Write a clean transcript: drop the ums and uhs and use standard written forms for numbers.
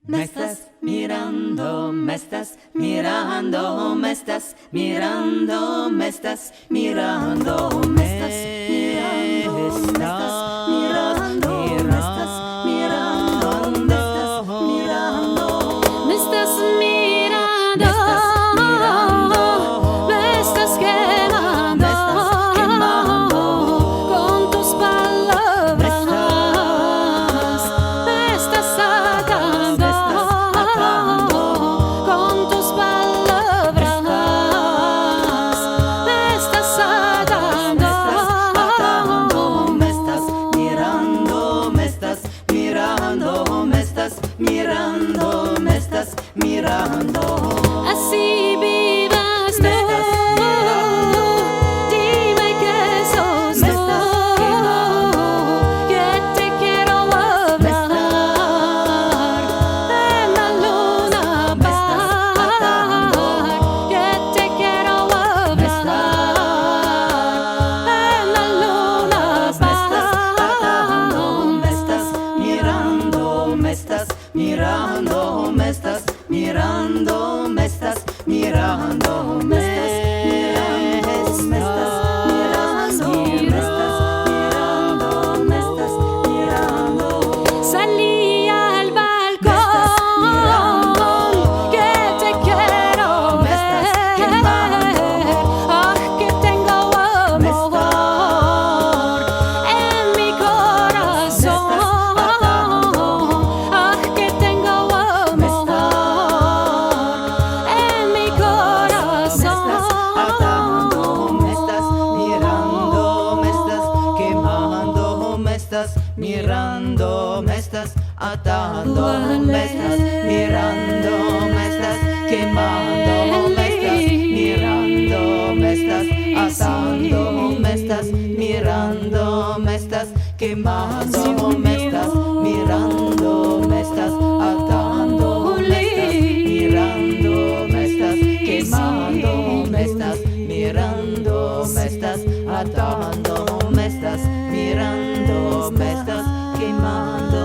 Me estás mirando, me estás mirando, me estás mirando, me estás mirando, me estás mirando, me estás mirando, me estás mirando, me estás mirando, me estás mirando, me estás quemando, con tus palabras, me estás sacando. Mirando, me estás mirando. Así vivas tú. Dime que sos tú. Que te quiero hablar en la luna bar. Que te quiero hablar en la luna bar. Me estás mirando, me estás mirando, me estás mirando, me estás mirando, me estás mirando, me estás mirando, me estás mirando. Salí al balcón, que te quiero ver. Ah, que tengo amor en mi corazón. Mirando, me estás atando, me estás mirando, me estás quemando, me estás mirando, me estás atando, me estás mirando, me estás quemando, me estás mirando, me estás atando, me estás mirando, me estás quemando, me estás mirando, me estás atando, me estás mirando, me estás quemando.